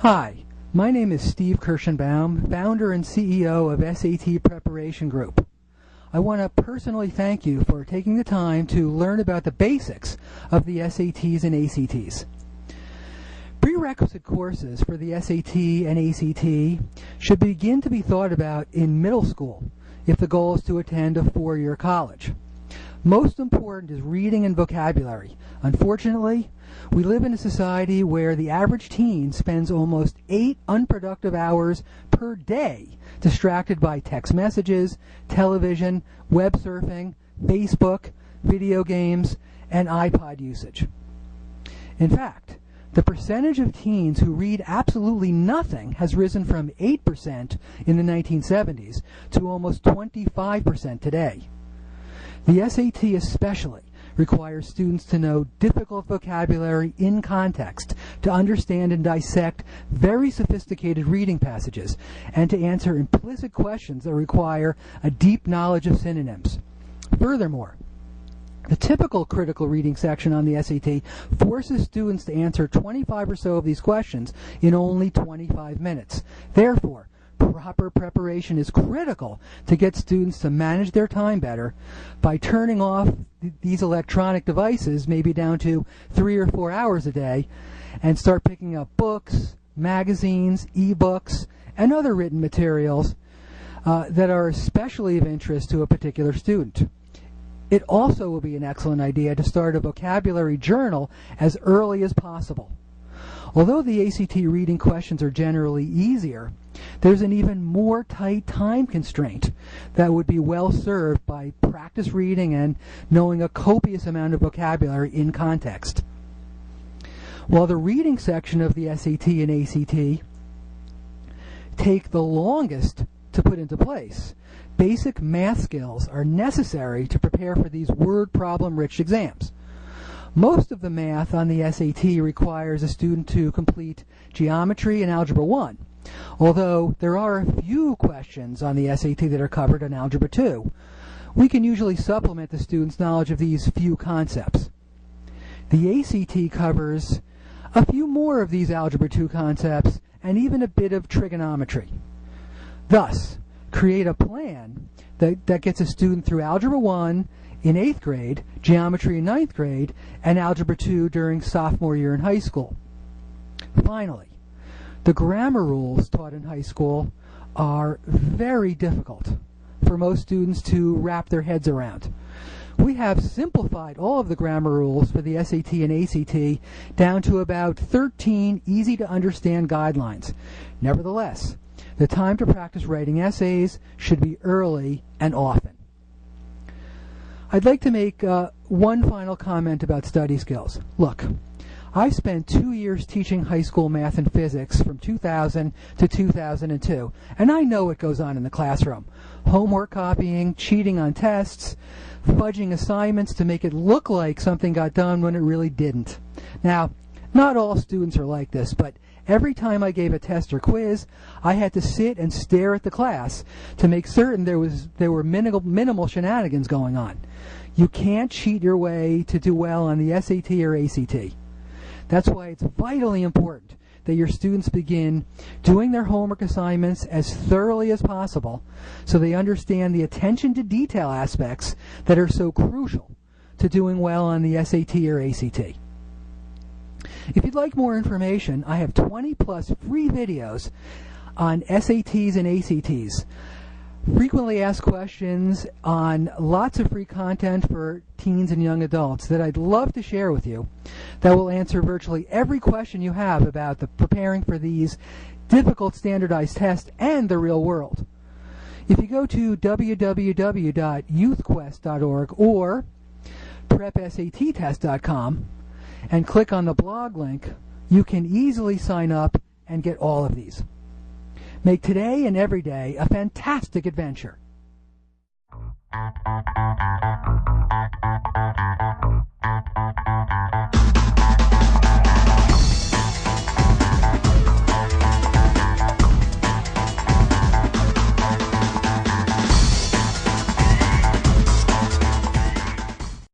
Hi, my name is Steve Kirshenbaum, founder and CEO of SAT Preparation Group. I want to personally thank you for taking the time to learn about the basics of the SATs and ACTs. Prerequisite courses for the SAT and ACT should begin to be thought about in middle school if the goal is to attend a four-year college. Most important is reading and vocabulary. Unfortunately, we live in a society where the average teen spends almost 8 unproductive hours per day distracted by text messages, television, web surfing, Facebook, video games, and iPod usage. In fact, the percentage of teens who read absolutely nothing has risen from 8% in the 1970s to almost 25% today. The SAT especially requires students to know difficult vocabulary in context, to understand and dissect very sophisticated reading passages, and to answer implicit questions that require a deep knowledge of synonyms. Furthermore, the typical critical reading section on the SAT forces students to answer 25 or so of these questions in only 25 minutes. Therefore, proper preparation is critical to get students to manage their time better by turning off these electronic devices maybe down to 3 or 4 hours a day and start picking up books, magazines, ebooks, and other written materials that are especially of interest to a particular student. It also will be an excellent idea to start a vocabulary journal as early as possible. Although the ACT reading questions are generally easier, there's an even more tight time constraint that would be well served by practice reading and knowing a copious amount of vocabulary in context. While the reading section of the SAT and ACT take the longest to put into place, basic math skills are necessary to prepare for these word problem-rich exams. Most of the math on the SAT requires a student to complete geometry and Algebra 1, although there are a few questions on the SAT that are covered in Algebra 2. We can usually supplement the student's knowledge of these few concepts. The ACT covers a few more of these Algebra 2 concepts and even a bit of trigonometry. Thus, create a plan that gets a student through Algebra 1 in 8th grade, geometry in 9th grade, and Algebra 2 during sophomore year in high school. Finally, the grammar rules taught in high school are very difficult for most students to wrap their heads around. We have simplified all of the grammar rules for the SAT and ACT down to about 13 easy-to-understand guidelines. Nevertheless, the time to practice writing essays should be early and often. I'd like to make one final comment about study skills. Look, I spent 2 years teaching high school math and physics from 2000 to 2002, and I know what goes on in the classroom. Homework copying, cheating on tests, fudging assignments to make it look like something got done when it really didn't. Now, not all students are like this, but every time I gave a test or quiz, I had to sit and stare at the class to make certain there were minimal shenanigans going on. You can't cheat your way to do well on the SAT or ACT. That's why it's vitally important that your students begin doing their homework assignments as thoroughly as possible so they understand the attention to detail aspects that are so crucial to doing well on the SAT or ACT. If you'd like more information, I have 20 plus free videos on SATs and ACTs, frequently asked questions, on lots of free content for teens and young adults that I'd love to share with you that will answer virtually every question you have about preparing for these difficult standardized tests and the real world. If you go to www.youthquest.org or prepsattest.com and click on the blog link, you can easily sign up and get all of these. Make today and every day a fantastic adventure.